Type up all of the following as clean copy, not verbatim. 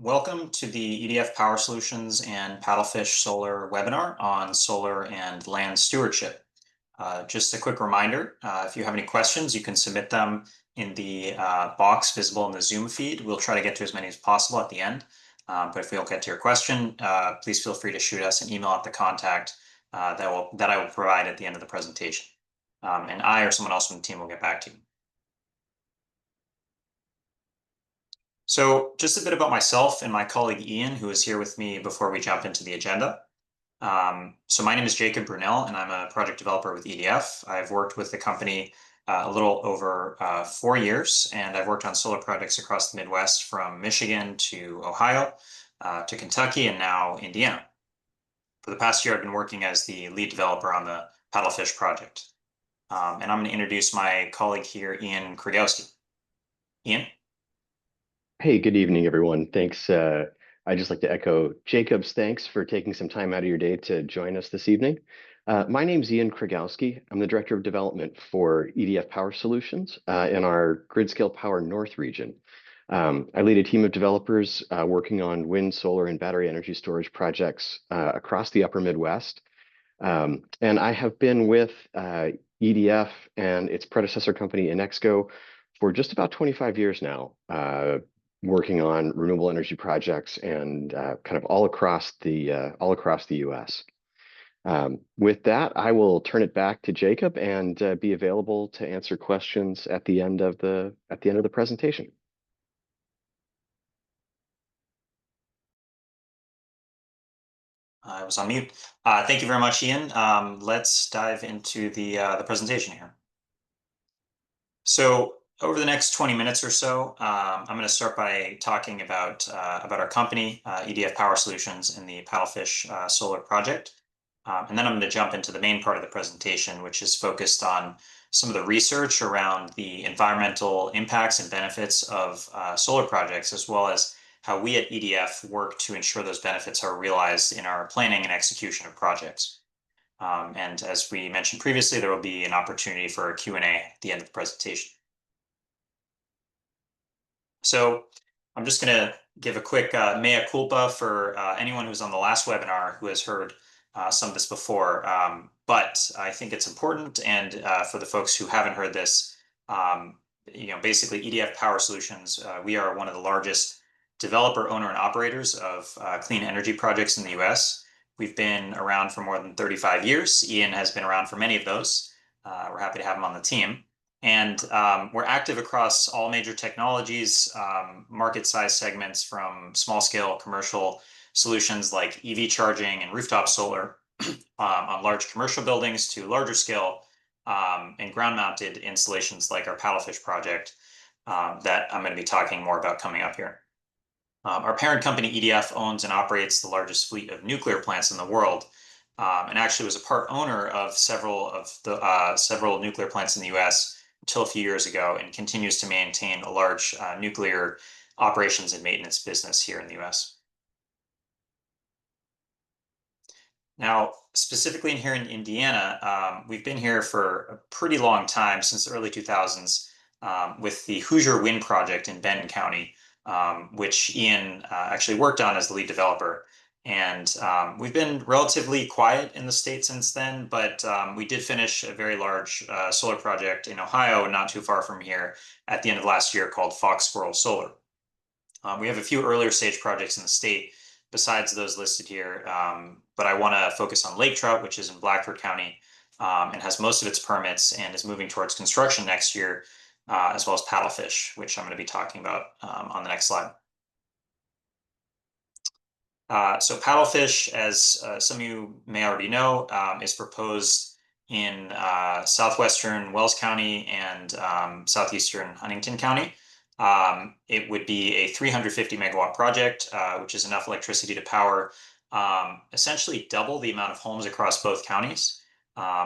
Welcome to the EDF Power Solutions and Paddlefish Solar webinar on solar and land stewardship. Just a quick reminder, if you have any questions, you can submit them in the box visible in the Zoom feed. We'll try to get to as many as possible at the end. But if we don't get to your question, please feel free to shoot us an email at the contact that I will provide at the end of the presentation. And I or someone else from the team will get back to you. So just a bit about myself and my colleague Ian, who is here with me before we jump into the agenda. So my name is Jacob Brunel, and I'm a project developer with EDF. I've worked with the company a little over 4 years, and I've worked on solar projects across the Midwest from Michigan to Ohio to Kentucky and now Indiana. For the past year, I've been working as the lead developer on the Paddlefish project. And I'm going to introduce my colleague here, Ian Kragowski. Ian? Hey, good evening, everyone. Thanks. I'd just like to echo Jacob's thanks for taking some time out of your day to join us this evening. My name's Ian Kragowski. I'm the Director of Development for EDF Power Solutions in our Grid-Scale Power North region. I lead a team of developers working on wind, solar, and battery energy storage projects across the upper Midwest. And I have been with EDF and its predecessor company, Inexco, for just about 25 years now, working on renewable energy projects and kind of all across the U.S. With that, I will turn it back to Jacob and be available to answer questions at the end of the presentation. I was on mute. Thank you very much, Ian. Let's dive into the presentation here. So over the next 20 minutes or so, I'm going to start by talking about our company, EDF Power Solutions, and the Paddlefish Solar project. And then I'm going to jump into the main part of the presentation, which is focused on some of the research around the environmental impacts and benefits of solar projects, as well as how we at EDF work to ensure those benefits are realized in our planning and execution of projects. And as we mentioned previously, there will be an opportunity for a Q&A at the end of the presentation. So I'm just going to give a quick mea culpa for anyone who's on the last webinar who has heard some of this before. But I think it's important, and for the folks who haven't heard this, basically EDF Power Solutions, we are one of the largest developer, owner, and operators of clean energy projects in the US. We've been around for more than 35 years. Ian has been around for many of those. We're happy to have him on the team. And we're active across all major technologies, market size segments, from small scale commercial solutions like EV charging and rooftop solar on large commercial buildings to larger scale and ground mounted installations like our Paddlefish project that I'm going to be talking more about coming up here. Our parent company, EDF, owns and operates the largest fleet of nuclear plants in the world, and actually was a part owner of several nuclear plants in the US until a few years ago, and continues to maintain a large nuclear operations and maintenance business here in the US. Now, specifically in here in Indiana, we've been here for a pretty long time, since the early 2000s, with the Hoosier Wind Project in Benton County, which Ian actually worked on as the lead developer. And we've been relatively quiet in the state since then, but we did finish a very large solar project in Ohio, not too far from here, at the end of last year, called Fox Squirrel Solar. We have a few earlier stage projects in the state besides those listed here, but I want to focus on Lake Trout, which is in Blackford County, and has most of its permits and is moving towards construction next year, as well as Paddlefish, which I'm going to be talking about on the next slide. So Paddlefish, as some of you may already know, is proposed in southwestern Wells County and southeastern Huntington County. It would be a 350 megawatt project, which is enough electricity to power essentially double the amount of homes across both counties,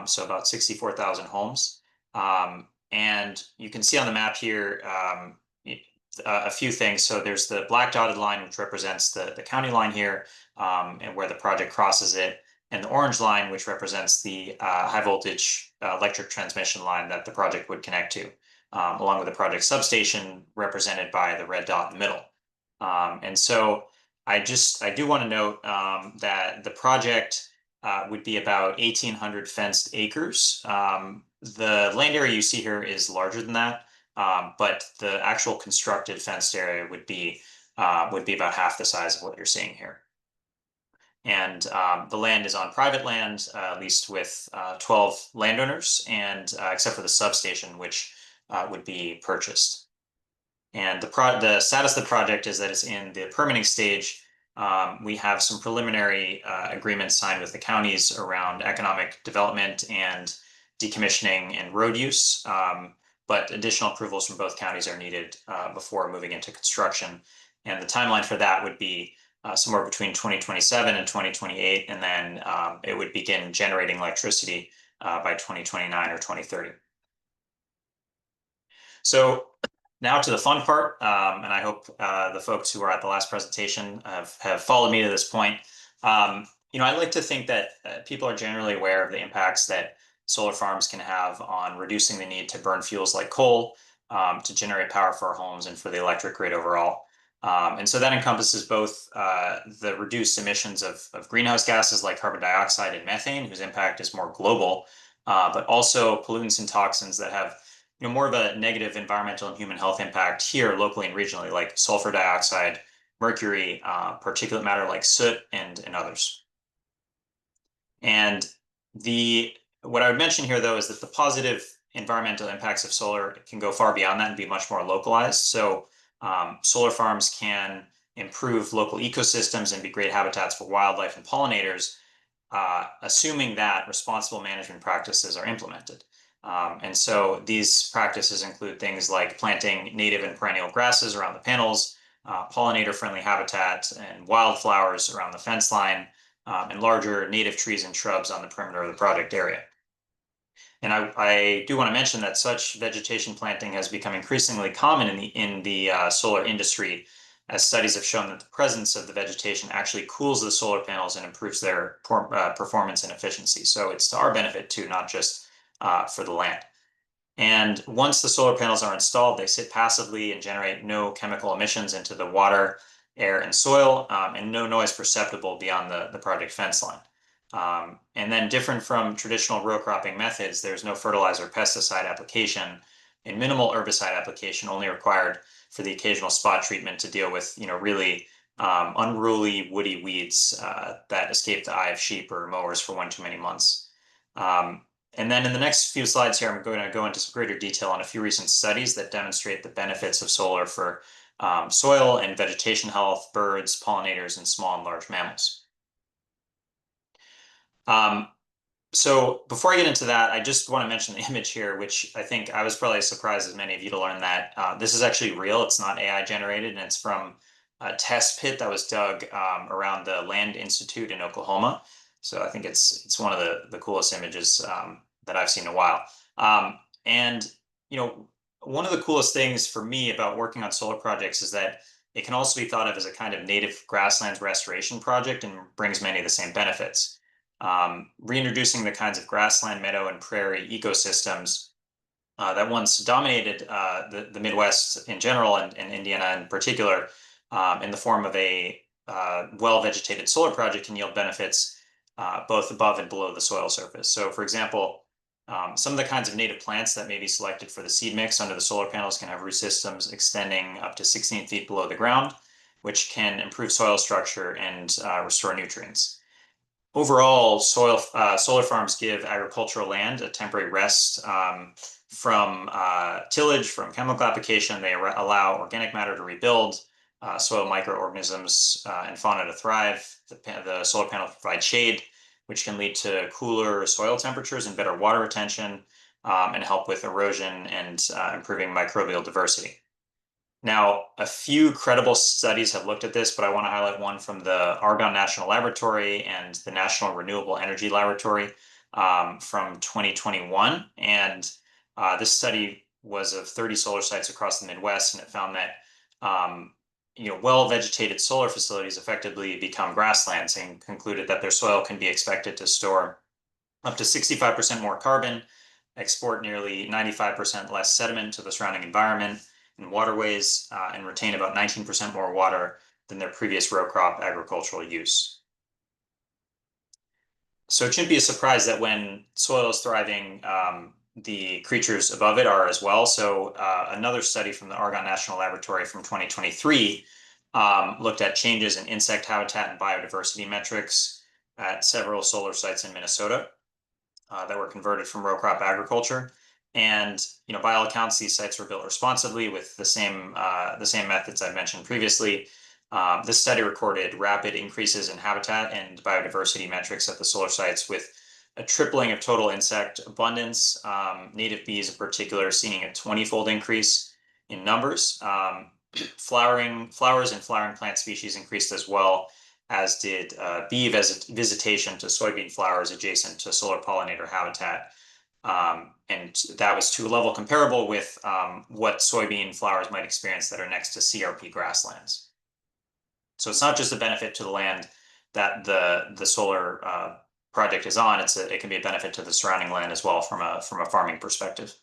so about 64,000 homes. And you can see on the map here a few things. So there's the black dotted line, which represents the county line here, and where the project crosses it, and the orange line, which represents the high voltage electric transmission line that the project would connect to, along with the project substation represented by the red dot in the middle. And so I do want to note that the project would be about 1,800 fenced acres. The land area you see here is larger than that, but the actual constructed fenced area would be about half the size of what you're seeing here. And the land is on private land, leased with 12 landowners, and except for the substation, which would be purchased. And the status of the project is that it's in the permitting stage. We have some preliminary agreements signed with the counties around economic development and decommissioning and road use. But additional approvals from both counties are needed before moving into construction. And the timeline for that would be somewhere between 2027 and 2028, and then it would begin generating electricity by 2029 or 2030. So now to the fun part, and I hope the folks who were at the last presentation have followed me to this point. I like to think that people are generally aware of the impacts that solar farms can have on reducing the need to burn fuels like coal to generate power for our homes and for the electric grid overall. And so that encompasses both the reduced emissions of greenhouse gases like carbon dioxide and methane, whose impact is more global, but also pollutants and toxins that have more of a negative environmental and human health impact here locally and regionally, like sulfur dioxide, mercury, particulate matter like soot, and others. And what I would mention here, though, is that the positive environmental impacts of solar can go far beyond that and be much more localized. So solar farms can improve local ecosystems and be great habitats for wildlife and pollinators, assuming that responsible management practices are implemented. And so these practices include things like planting native and perennial grasses around the panels, pollinator-friendly habitat, and wildflowers around the fence line, and larger native trees and shrubs on the perimeter of the project area. And I do want to mention that such vegetation planting has become increasingly common in the solar industry, as studies have shown that the presence of the vegetation actually cools the solar panels and improves their performance and efficiency. So it's to our benefit too, not just for the land. And once the solar panels are installed, they sit passively and generate no chemical emissions into the water, air, and soil, and no noise perceptible beyond the project fence line. And then different from traditional row cropping methods, there's no fertilizer or pesticide application and minimal herbicide application only required for the occasional spot treatment to deal with, really unruly woody weeds that escape the eye of sheep or mowers for one too many months. And then in the next few slides here, I'm going to go into some greater detail on a few recent studies that demonstrate the benefits of solar for soil and vegetation health, birds, pollinators, and small and large mammals. So before I get into that, I just want to mention the image here, which I think I was probably as surprised as many of you to learn that this is actually real. It's not AI generated, and it's from a test pit that was dug around the Land Institute in Oklahoma. So I think it's one of the coolest images that I've seen in a while. And one of the coolest things for me about working on solar projects is that it can also be thought of as a kind of native grasslands restoration project and brings many of the same benefits. Reintroducing the kinds of grassland, meadow, and prairie ecosystems that once dominated the Midwest in general and Indiana in particular, in the form of a well-vegetated solar project can yield benefits both above and below the soil surface. So, for example, some of the kinds of native plants that may be selected for the seed mix under the solar panels can have root systems extending up to 16 feet below the ground, which can improve soil structure and restore nutrients. Overall, solar farms give agricultural land a temporary rest from tillage, from chemical application. They allow organic matter to rebuild, soil microorganisms and fauna to thrive. The solar panels provide shade, which can lead to cooler soil temperatures and better water retention, and help with erosion and improving microbial diversity. Now, a few credible studies have looked at this, but I want to highlight one from the Argonne National Laboratory and the National Renewable Energy Laboratory from 2021. And this study was of 30 solar sites across the Midwest, and it found that well-vegetated solar facilities effectively become grasslands, and concluded that their soil can be expected to store up to 65% more carbon, export nearly 95% less sediment to the surrounding environment, and waterways and retain about 19% more water than their previous row crop agricultural use. So it shouldn't be a surprise that when soil is thriving, the creatures above it are as well. So another study from the Argonne National Laboratory from 2023 looked at changes in insect habitat and biodiversity metrics at several solar sites in Minnesota that were converted from row crop agriculture. And by all accounts, these sites were built responsibly with the same methods I mentioned previously. This study recorded rapid increases in habitat and biodiversity metrics at the solar sites, with a tripling of total insect abundance. Native bees, in particular, seeing a 20-fold increase in numbers. Flowers and flowering plant species increased as well, as did bee visitation to soybean flowers adjacent to solar pollinator habitat. And that was to a level comparable with what soybean flowers might experience that are next to CRP grasslands. So it's not just a benefit to the land that the solar project is on. It can be a benefit to the surrounding land as well from a farming perspective.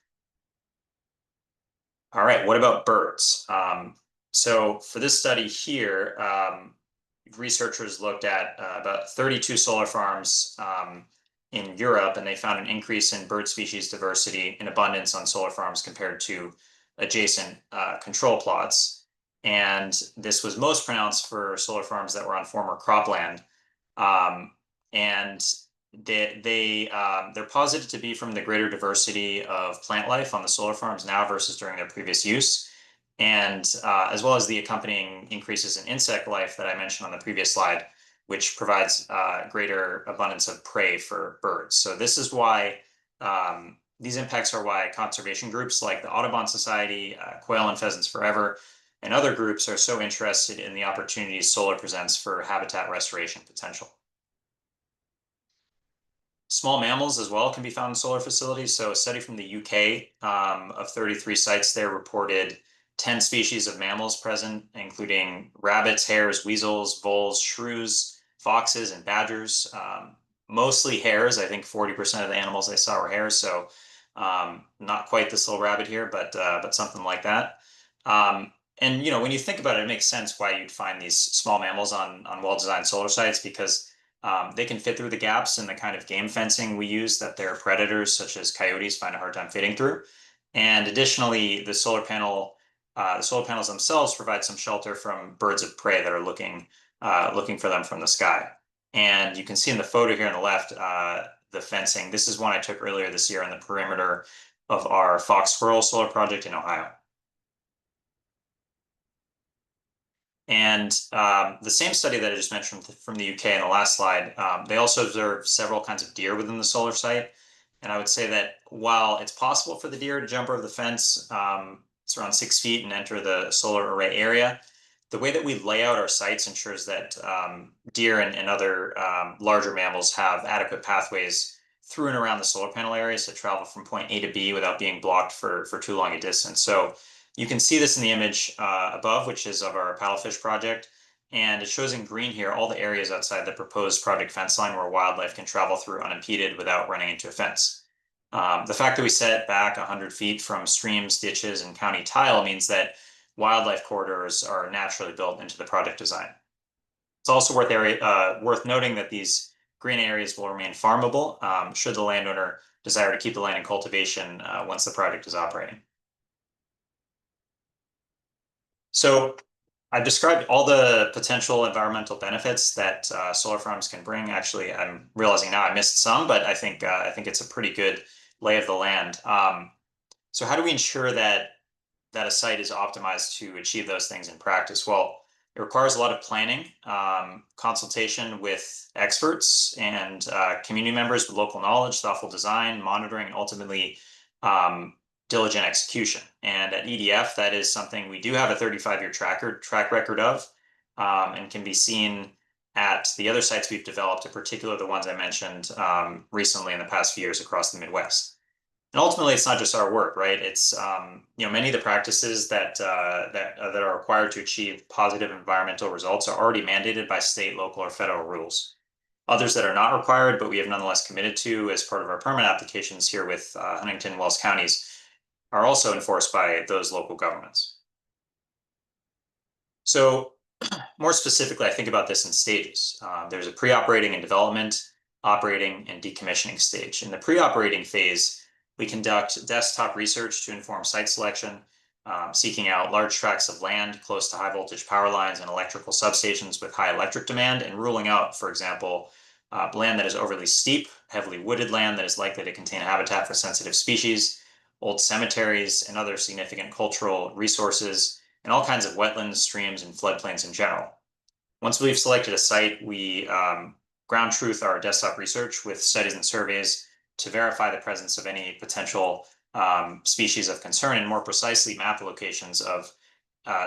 All right, what about birds? So for this study here, researchers looked at about 32 solar farms in Europe, and they found an increase in bird species diversity in abundance on solar farms compared to adjacent control plots. And this was most pronounced for solar farms that were on former cropland. And they're posited to be from the greater diversity of plant life on the solar farms now versus during their previous use, and as well as the accompanying increases in insect life that I mentioned on the previous slide, which provides greater abundance of prey for birds. So this is why these impacts are why conservation groups like the Audubon Society, Quail and Pheasants Forever, and other groups are so interested in the opportunities solar presents for habitat restoration potential. Small mammals as well can be found in solar facilities. So a study from the UK of 33 sites there reported 10 species of mammals present, including rabbits, hares, weasels, voles, shrews, foxes, and badgers. Mostly hares. I think 40% of the animals I saw were hares. So not quite this little rabbit here, but something like that. And when you think about it, it makes sense why you'd find these small mammals on well-designed solar sites, because they can fit through the gaps in the kind of game fencing we use that their predators, such as coyotes, find a hard time fitting through. And additionally, the solar panels themselves provide some shelter from birds of prey that are looking for them from the sky. And you can see in the photo here on the left, the fencing. This is one I took earlier this year on the perimeter of our fox squirrel solar project in Ohio. And the same study that I just mentioned from the UK in the last slide, they also observed several kinds of deer within the solar site. And I would say that while it's possible for the deer to jump over the fence, it's around 6 feet, and enter the solar array area, the way that we lay out our sites ensures that deer and other larger mammals have adequate pathways through and around the solar panel areas to travel from point A to B without being blocked for too long a distance. So you can see this in the image above, which is of our paddlefish project. And it shows in green here all the areas outside the proposed project fence line where wildlife can travel through unimpeded without running into a fence. The fact that we set back 100 feet from streams, ditches, and county tile means that wildlife corridors are naturally built into the project design. It's also worth noting that these green areas will remain farmable should the landowner desire to keep the land in cultivation once the project is operating. So I've described all the potential environmental benefits that solar farms can bring. Actually, I'm realizing now I missed some, but I think it's a pretty good lay of the land. So how do we ensure that a site is optimized to achieve those things in practice? Well, it requires a lot of planning, consultation with experts and community members with local knowledge, thoughtful design, monitoring, and ultimately diligent execution. And at EDF, that is something we do have a 35-year track record of, and can be seen at the other sites we've developed, in particular the ones I mentioned recently in the past few years across the Midwest. And ultimately, it's not just our work, right? It's many of the practices that are required to achieve positive environmental results are already mandated by state, local, or federal rules. Others that are not required, but we have nonetheless committed to as part of our permit applications here with Huntington and Wells counties, are also enforced by those local governments. So more specifically, I think about this in stages. There's a pre-operating and development, operating, and decommissioning stage. In the pre-operating phase, we conduct desktop research to inform site selection, seeking out large tracts of land close to high voltage power lines and electrical substations with high electric demand, and ruling out, for example, land that is overly steep, heavily wooded land that is likely to contain habitat for sensitive species, old cemeteries, and other significant cultural resources, and all kinds of wetlands, streams, and floodplains in general. Once we've selected a site, we ground truth our desktop research with studies and surveys to verify the presence of any potential species of concern and more precisely map the locations of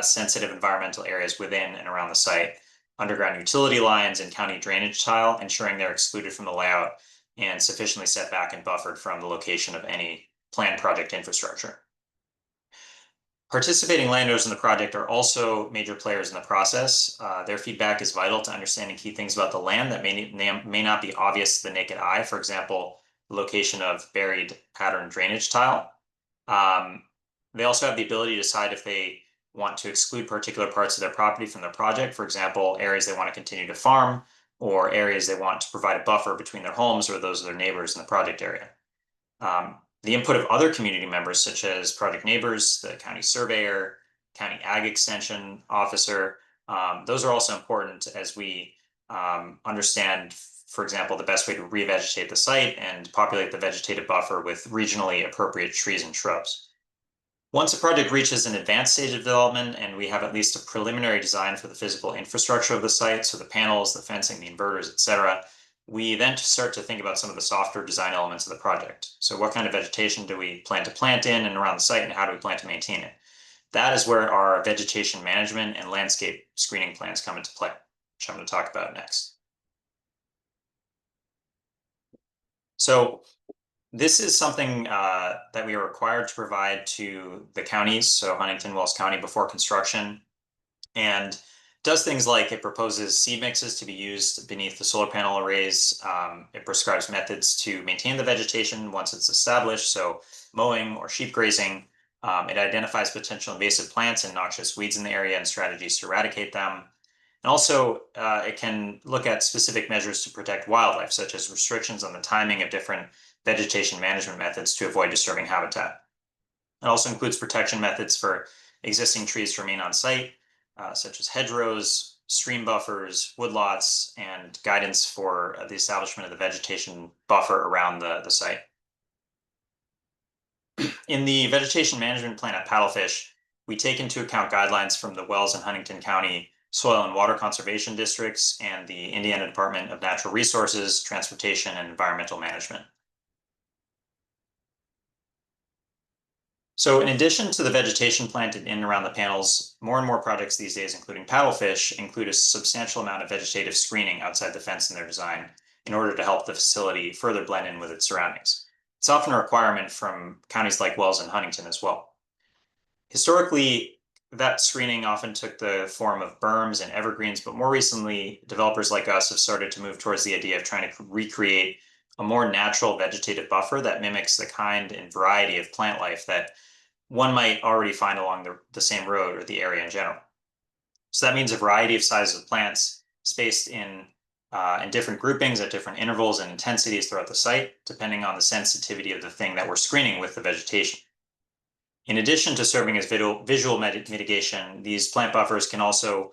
sensitive environmental areas within and around the site, underground utility lines and county drainage tile, ensuring they're excluded from the layout and sufficiently set back and buffered from the location of any planned project infrastructure. Participating landowners in the project are also major players in the process. Their feedback is vital to understanding key things about the land that may not be obvious to the naked eye. For example, the location of buried pattern drainage tile. They also have the ability to decide if they want to exclude particular parts of their property from their project. For example, areas they want to continue to farm or areas they want to provide a buffer between their homes or those of their neighbors in the project area. The input of other community members, such as project neighbors, the county surveyor, county ag extension officer, those are also important as we understand, for example, the best way to revegetate the site and populate the vegetative buffer with regionally appropriate trees and shrubs. Once a project reaches an advanced stage of development and we have at least a preliminary design for the physical infrastructure of the site, so the panels, the fencing, the inverters, etc., we then start to think about some of the softer design elements of the project. So what kind of vegetation do we plan to plant in and around the site, and how do we plan to maintain it? That is where our vegetation management and landscape screening plans come into play, which I'm going to talk about next. So this is something that we are required to provide to the counties, so Huntington, Wells County, before construction, and does things like it proposes seed mixes to be used beneath the solar panel arrays. It prescribes methods to maintain the vegetation once it's established, so mowing or sheep grazing. It identifies potential invasive plants and noxious weeds in the area and strategies to eradicate them. And also, it can look at specific measures to protect wildlife, such as restrictions on the timing of different vegetation management methods to avoid disturbing habitat. It also includes protection methods for existing trees to remain on site, such as hedgerows, stream buffers, woodlots, and guidance for the establishment of the vegetation buffer around the site. In the vegetation management plan at Paddlefish, we take into account guidelines from the Wells and Huntington County Soil and Water Conservation Districts and the Indiana Department of Natural Resources, Transportation, and Environmental Management. So in addition to the vegetation planted in and around the panels, more and more projects these days, including Paddlefish, include a substantial amount of vegetative screening outside the fence in their design in order to help the facility further blend in with its surroundings. It's often a requirement from counties like Wells and Huntington as well. Historically, that screening often took the form of berms and evergreens, but more recently, developers like us have started to move towards the idea of trying to recreate a more natural vegetative buffer that mimics the kind and variety of plant life that one might already find along the same road or the area in general. So that means a variety of sizes of plants spaced in different groupings at different intervals and intensities throughout the site, depending on the sensitivity of the thing that we're screening with the vegetation. In addition to serving as visual mitigation, these plant buffers can also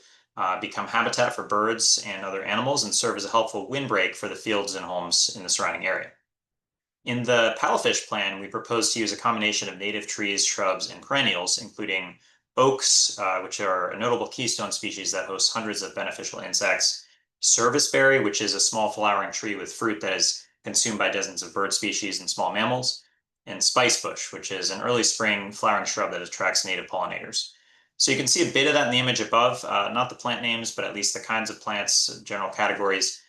become habitat for birds and other animals and serve as a helpful windbreak for the fields and homes in the surrounding area. In the Paddlefish plan, we propose to use a combination of native trees, shrubs, and perennials, including oaks, which are a notable keystone species that hosts hundreds of beneficial insects, serviceberry, which is a small flowering tree with fruit that is consumed by dozens of bird species and small mammals, and spicebush, which is an early spring flowering shrub that attracts native pollinators. So you can see a bit of that in the image above, not the plant names, but at least the kinds of plants, general categories.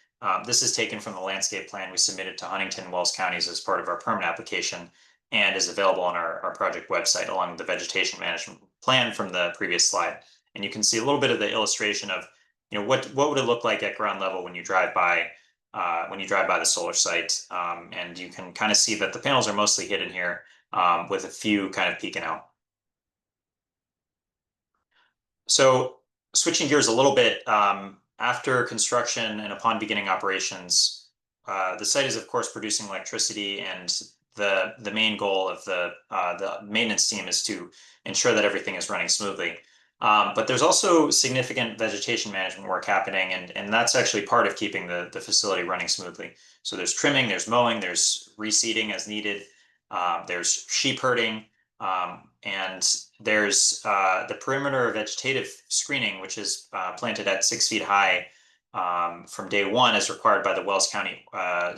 This is taken from the landscape plan we submitted to Huntington and Wells counties as part of our permit application and is available on our project website along with the vegetation management plan from the previous slide. And you can see a little bit of the illustration of, what would it look like at ground level when you drive by the solar site. And you can kind of see that the panels are mostly hidden here with a few kind of peeking out. So switching gears a little bit, after construction and upon beginning operations, the site is of course producing electricity, and the main goal of the maintenance team is to ensure that everything is running smoothly. But there's also significant vegetation management work happening, and that's actually part of keeping the facility running smoothly. So there's trimming, there's mowing, there's reseeding as needed, there's sheep herding, and there's the perimeter vegetative screening, which is planted at 6 feet high from day one, as required by the Wells County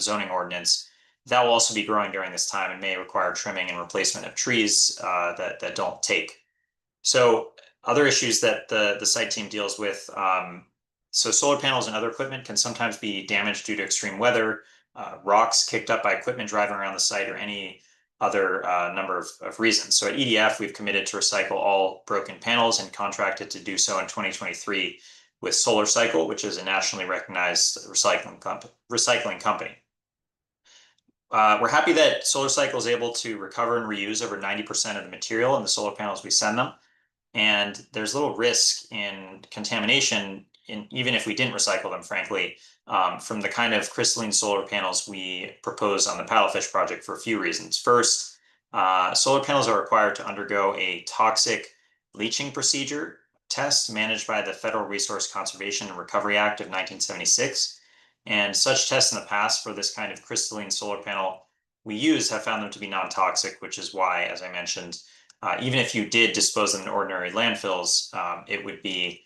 zoning ordinance. That will also be growing during this time and may require trimming and replacement of trees that don't take. So other issues that the site team deals with, so solar panels and other equipment can sometimes be damaged due to extreme weather, rocks kicked up by equipment driving around the site, or any other number of reasons. So at EDF, we've committed to recycle all broken panels and contracted to do so in 2023 with Solar Cycle, which is a nationally recognized recycling company. We're happy that Solar Cycle is able to recover and reuse over 90% of the material in the solar panels we send them. And there's little risk in contamination, even if we didn't recycle them, frankly, from the kind of crystalline solar panels we propose on the paddlefish project for a few reasons. First, solar panels are required to undergo a toxic leaching procedure test managed by the Federal Resource Conservation and Recovery Act of 1976. And such tests in the past for this kind of crystalline solar panel we use have found them to be non-toxic, which is why, as I mentioned, even if you did dispose them in ordinary landfills, it would be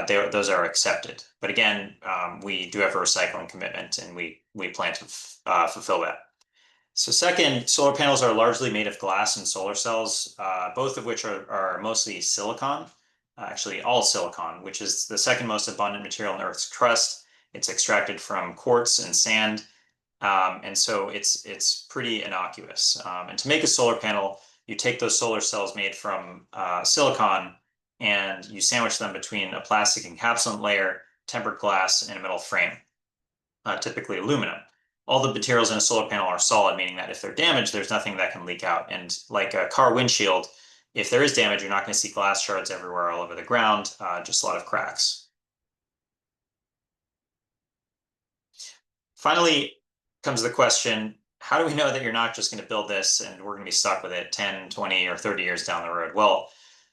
those are accepted. But again, we do have a recycling commitment, and we plan to fulfill that. So second, solar panels are largely made of glass and solar cells, both of which are mostly silicon, actually all silicon, which is the second most abundant material in Earth's crust. It's extracted from quartz and sand, and so it's pretty innocuous. And to make a solar panel, you take those solar cells made from silicon and you sandwich them between a plastic encapsulant layer, tempered glass, and a metal frame, typically aluminum. All the materials in a solar panel are solid, meaning that if they're damaged, there's nothing that can leak out. And like a car windshield, if there is damage, you're not going to see glass shards everywhere all over the ground, just a lot of cracks. Finally, comes the question, how do we know that you're not just going to build this and we're going to be stuck with it 10, 20, or 30 years down the road? Well,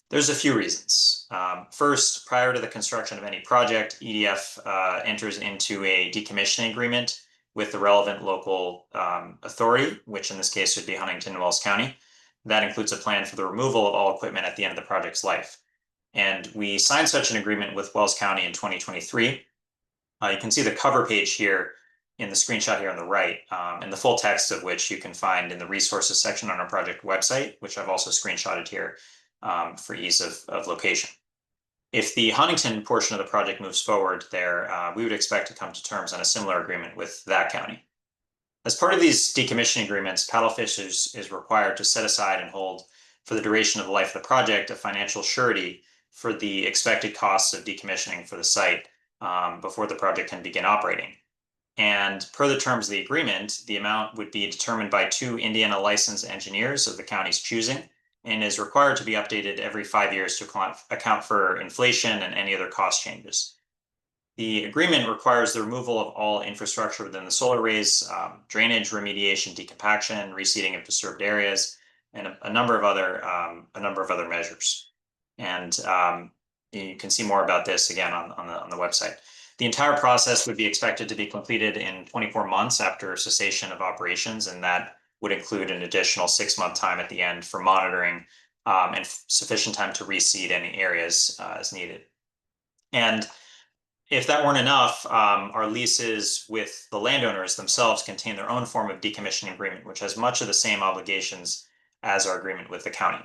there's a few reasons. First, prior to the construction of any project, EDF enters into a decommissioning agreement with the relevant local authority, which in this case would be Huntington and Wells County. That includes a plan for the removal of all equipment at the end of the project's life. And we signed such an agreement with Wells County in 2023. You can see the cover page here in the screenshot here on the right, and the full text of which you can find in the resources section on our project website, which I've also screenshotted here for ease of location. If the Huntington portion of the project moves forward there, we would expect to come to terms on a similar agreement with that county. As part of these decommissioning agreements, Paddlefish is required to set aside and hold, for the duration of the life of the project, a financial surety for the expected costs of decommissioning for the site before the project can begin operating. And per the terms of the agreement, the amount would be determined by two Indiana licensed engineers of the county's choosing, and is required to be updated every 5 years to account for inflation and any other cost changes. The agreement requires the removal of all infrastructure within the solar arrays, drainage, remediation, decompaction, reseeding of disturbed areas, and a number of other measures. And you can see more about this again on the website. The entire process would be expected to be completed in 24 months after cessation of operations, and that would include an additional 6-month time at the end for monitoring and sufficient time to reseed any areas as needed. And if that weren't enough, our leases with the landowners themselves contain their own form of decommissioning agreement, which has much of the same obligations as our agreement with the county.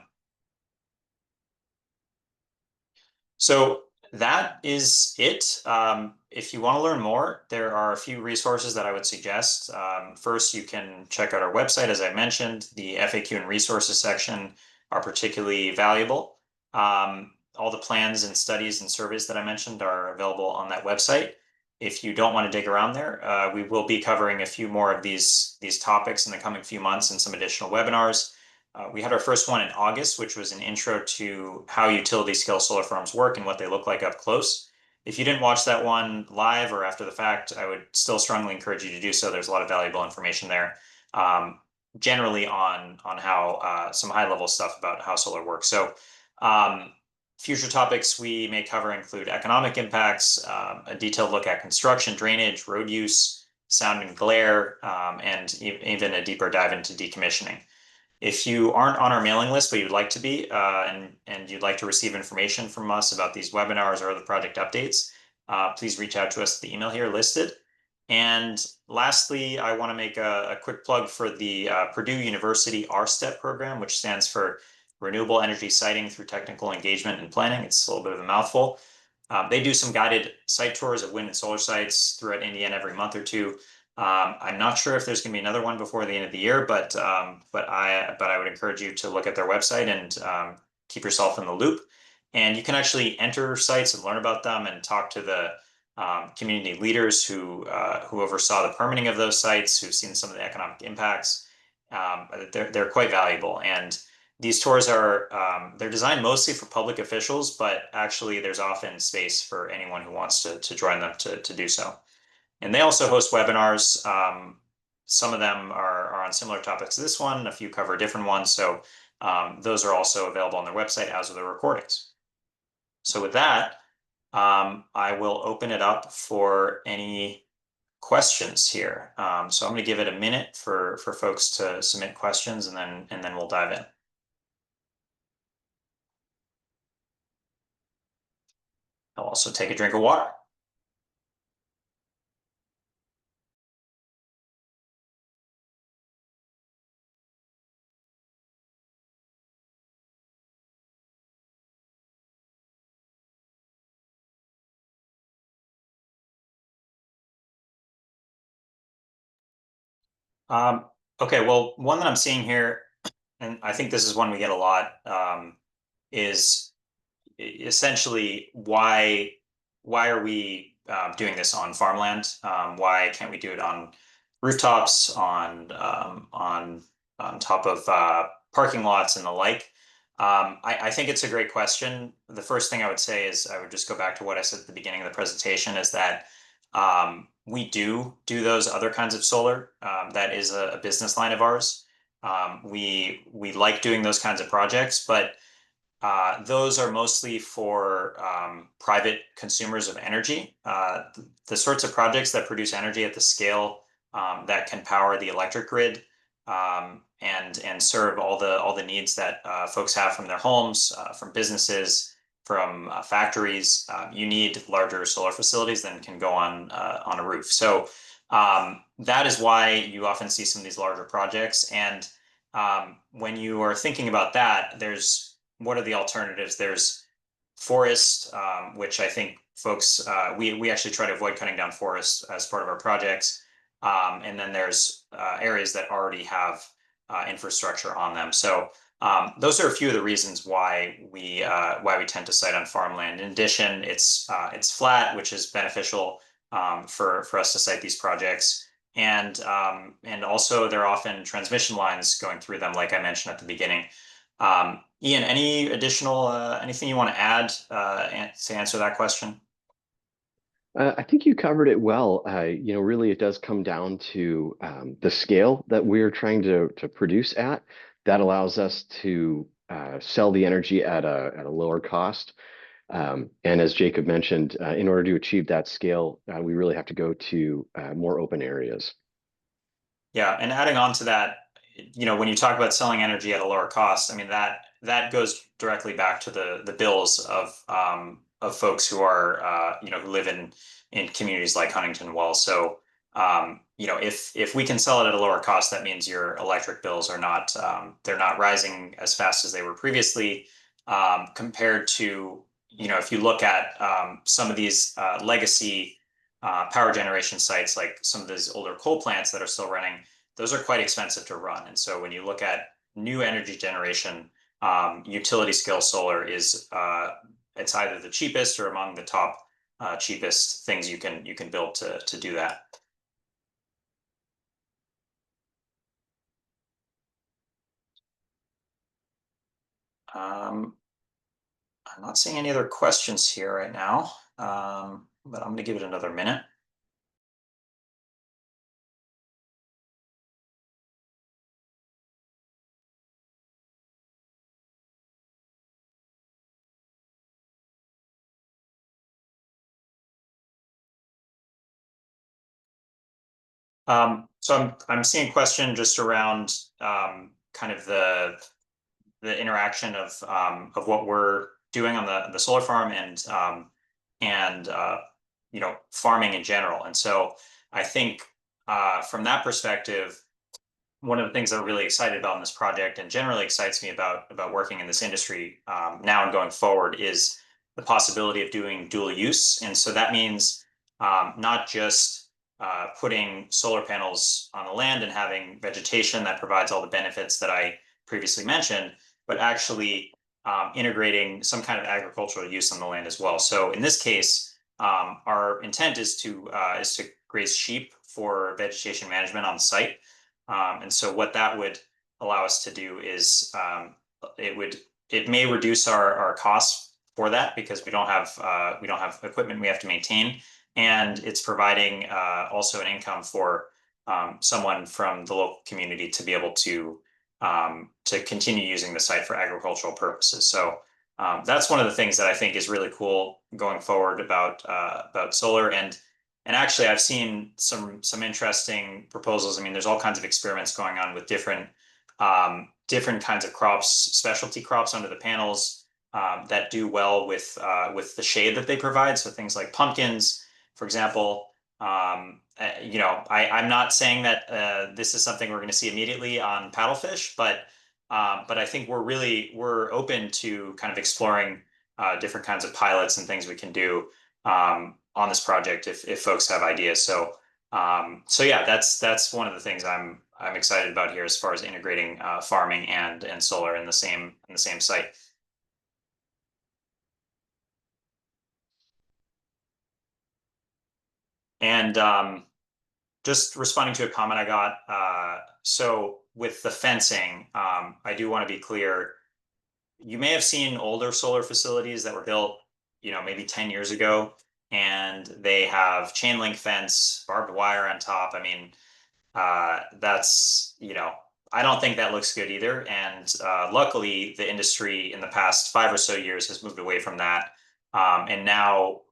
So that is it. If you want to learn more, there are a few resources that I would suggest. First, you can check out our website. As I mentioned, the FAQ and resources section are particularly valuable. All the plans and studies and surveys that I mentioned are available on that website. If you don't want to dig around there, we will be covering a few more of these topics in the coming few months in some additional webinars. We had our first one in August, which was an intro to how utility scale solar farms work and what they look like up close. If you didn't watch that one live or after the fact, I would still strongly encourage you to do so. There's a lot of valuable information there, um, generally on how some high level stuff about how solar works. So, um, future topics we may cover include economic impacts, a detailed look at construction, drainage, road use, sound and glare, and even a deeper dive into decommissioning. If you aren't on our mailing list, but you'd like to be, and you'd like to receive information from us about these webinars or other project updates, please reach out to us at the email here listed. And lastly, I want to make a quick plug for the Purdue University RSTEP program, which stands for Renewable Energy Siting through Technical Engagement and Planning. It's a little bit of a mouthful. They do some guided site tours of wind and solar sites throughout Indiana every month or two. I'm not sure if there's going to be another one before the end of the year, but I would encourage you to look at their website and keep yourself in the loop. And you can actually enter sites and learn about them and talk to the community leaders who oversaw the permitting of those sites, who've seen some of the economic impacts. They're quite valuable. And these tours are they're designed mostly for public officials, but actually there's often space for anyone who wants to join them to do so. And they also host webinars. Some of them are on similar topics to this one. A few cover different ones. So those are also available on their website, as are the recordings. So with that, I will open it up for any questions here. So I'm going to give it a minute for folks to submit questions, and then we'll dive in. I'll also take a drink of water. Um, okay, well, one that I'm seeing here, and I think this is one we get a lot, is essentially why are we doing this on farmland? Why can't we do it on rooftops, on top of parking lots and the like? I think it's a great question. The first thing I would say is I would just go back to what I said at the beginning of the presentation, is that we do those other kinds of solar. That is a business line of ours. We like doing those kinds of projects, but those are mostly for private consumers of energy. The sorts of projects that produce energy at the scale that can power the electric grid, and serve all the needs that folks have from their homes, from businesses, from factories. You need larger solar facilities than can go on a roof. So that is why you often see some of these larger projects. And when you are thinking about that, there's what are the alternatives? There's forest, which I think folks we actually try to avoid cutting down forests as part of our projects. And then there's areas that already have infrastructure on them. So those are a few of the reasons why we tend to site on farmland. In addition, it's flat, which is beneficial for us to site these projects. And also there are often transmission lines going through them, like I mentioned at the beginning. Ian, any additional anything you want to add to answer that question? I think you covered it well. Really, it does come down to the scale that we're trying to produce at. That allows us to sell the energy at a lower cost. And as Jacob mentioned, in order to achieve that scale, we really have to go to more open areas. Yeah, and adding on to that, when you talk about selling energy at a lower cost, I mean that goes directly back to the bills of folks who are who live in communities like Huntington Wells. So if we can sell it at a lower cost, that means your electric bills are not they're not rising as fast as they were previously, compared to if you look at some of these legacy power generation sites, like some of these older coal plants that are still running, those are quite expensive to run. And so when you look at new energy generation, utility scale solar is it's either the cheapest or among the top cheapest things you can build to do that. I'm not seeing any other questions here right now, but I'm going to give it another minute. So I'm seeing a question just around kind of the interaction of what we're doing on the solar farm and farming in general. And so I think from that perspective, one of the things I'm really excited about in this project and generally excites me about working in this industry now and going forward is the possibility of doing dual use. And so that means not just putting solar panels on the land and having vegetation that provides all the benefits that I previously mentioned, but actually integrating some kind of agricultural use on the land as well. So in this case, our intent is to graze sheep for vegetation management on the site. And so what that would allow us to do is it may reduce our costs for that because we don't have equipment we have to maintain, and it's providing also an income for someone from the local community to be able to continue using the site for agricultural purposes. So that's one of the things that I think is really cool going forward about solar. And actually, I've seen some interesting proposals. I mean, there's all kinds of experiments going on with different kinds of crops, specialty crops under the panels that do well with the shade that they provide. So things like pumpkins, for example. I'm not saying that this is something we're going to see immediately on paddlefish, but I think we're open to kind of exploring different kinds of pilots and things we can do on this project if folks have ideas. So yeah, that's one of the things I'm excited about here as far as integrating farming and solar in the same site. And just responding to a comment I got, so with the fencing, I do want to be clear. You may have seen older solar facilities that were built, maybe 10 years ago, and they have chain link fence, barbed wire on top. I mean, I don't think that looks good either. And luckily, the industry in the past 5 or so years has moved away from that. And now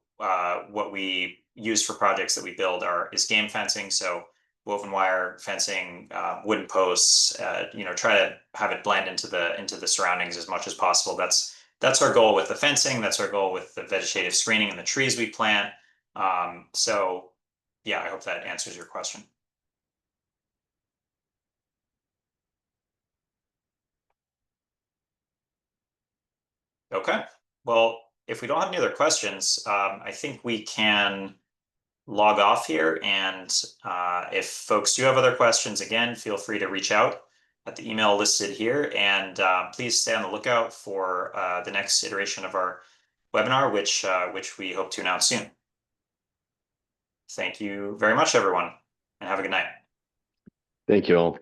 what we use for projects that we build is game fencing. So woven wire fencing, wooden posts, try to have it blend into the surroundings as much as possible. That's our goal with the fencing. That's our goal with the vegetative screening and the trees we plant. So yeah, I hope that answers your question. Okay. Well, if we don't have any other questions, I think we can log off here. And if folks do have other questions, again, feel free to reach out at the email listed here. And please stay on the lookout for the next iteration of our webinar, which we hope to announce soon. Thank you very much, everyone, and have a good night. Thank you all.